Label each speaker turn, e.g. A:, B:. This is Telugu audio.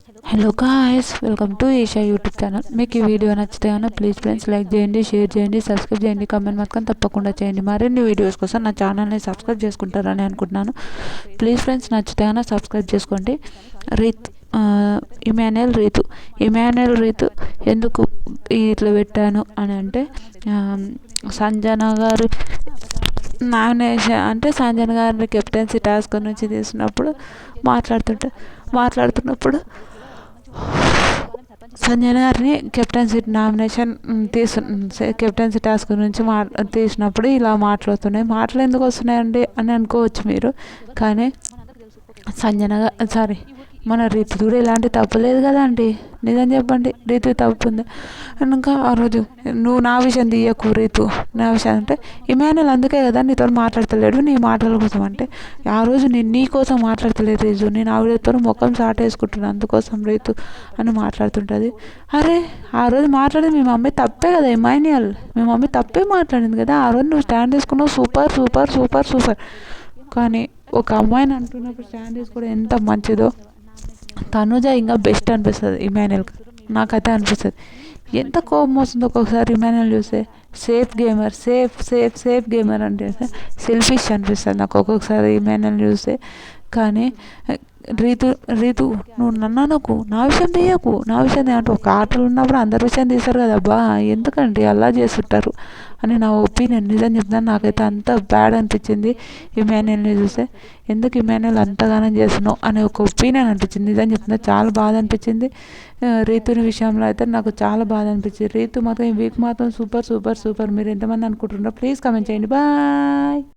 A: Hello guys, welcome to Isha YouTube channel. మీకు ఈ వీడియో నచ్చితే కనుక ప్లీజ్ ఫ్రెండ్స్ లైక్ చేయండి, షేర్ చేయండి, సబ్స్క్రైబ్ చేయండి, కామెంట్ మాత్రం తప్పకుండా చేయండి. మరిన్ని వీడియోస్ కోసం నా ఛానల్ని సబ్స్క్రైబ్ చేసుకుంటారని అనుకుంటున్నాను. ప్లీజ్ ఫ్రెండ్స్ నచ్చితే కనుక సబ్స్క్రైబ్ చేసుకోండి. రీత్ ఇమాన్యుయల్ రీతు ఎందుకు ఇట్లా పెట్టాను అని అంటే, సంజన గారు నామినేషన్ అంటే సంజన గారిని కెప్టెన్సీ టాస్క్ నుంచి తీసినప్పుడు మాట్లాడుతున్నప్పుడు సంజన గారిని కెప్టెన్సీ టాస్క్ నుంచి తీసినప్పుడు ఇలా మాటలు ఎందుకు వస్తున్నాయండి అని అనుకోవచ్చు మీరు. కానీ మన రీతు కూడా ఇలాంటి తప్పు లేదు కదా అండి. నిజం చెప్పండి, రీతు తప్పు ఉంది. ఇంకా ఆ రోజు నువ్వు నా విషయం తీయకు రీతు, నా విషయం అంటే ఇమాన్యుయల్ అందుకే కదా నీతో మాట్లాడతలేడు నీ మాటల కోసం అంటే, ఆ రోజు నేను నీ కోసం మాట్లాడతలేదు రీతు, నేను ఆవిడతో ముఖం చాటేసుకుంటున్నాను అందుకోసం రీతు అని మాట్లాడుతుంటుంది. అరే ఆ రోజు మాట్లాడేది మీ మమ్మీ తప్పే కదా ఇమాన్యుయల్, మీ మమ్మీ తప్పే మాట్లాడింది కదా. ఆ రోజు నువ్వు స్టాండ్ తీసుకున్నావు, సూపర్ సూపర్ సూపర్ సూపర్. కానీ ఒక అమ్మాయిని అంటున్నప్పుడు స్టాండ్ తీసుకోవడం ఎంత మంచిదో. తనుజ ఇంకా బెస్ట్ అనిపిస్తుంది ఇమాన్యుయల్కి, నాకైతే అనిపిస్తుంది. ఎంత కోపం వస్తుందో ఒక్కొక్కసారి ఇమాన్యుయల్ చూస్తే. సేఫ్ గేమర్ అంటే సెల్ఫిష్ అనిపిస్తుంది నాకు ఒక్కొక్కసారి ఇమాన్యుయల్ చూస్తే. కానీ రీతు నువ్వు నన్ను అనకు, నా విషయం తీయకు, నా విషయం అంటే ఒక ఆటలు ఉన్నప్పుడు అందరి విషయం తీస్తారు కదా అబ్బా, ఎందుకండి అలా చేస్తుంటారు అని నా ఒపీనియన్. నిజం చెప్తాను, నాకైతే అంత బ్యాడ్ అనిపించింది ఇమాన్యుయల్ని చూస్తే. ఎందుకు ఇమాన్యుయల్ అంతగానం చేస్తున్నావు అనే ఒక ఒపీనియన్ అనిపించింది. నిజం చెప్తున్నా, చాలా బాధ అనిపించింది. రీతుని విషయంలో అయితే నాకు చాలా బాధ అనిపించింది. రీతు మాత్రం ఈ వీక్ మాత్రం సూపర్ సూపర్ సూపర్. మీరు ఎంతమంది అనుకుంటున్నారో ప్లీజ్ కామెంట్ చేయండి. బాయ్.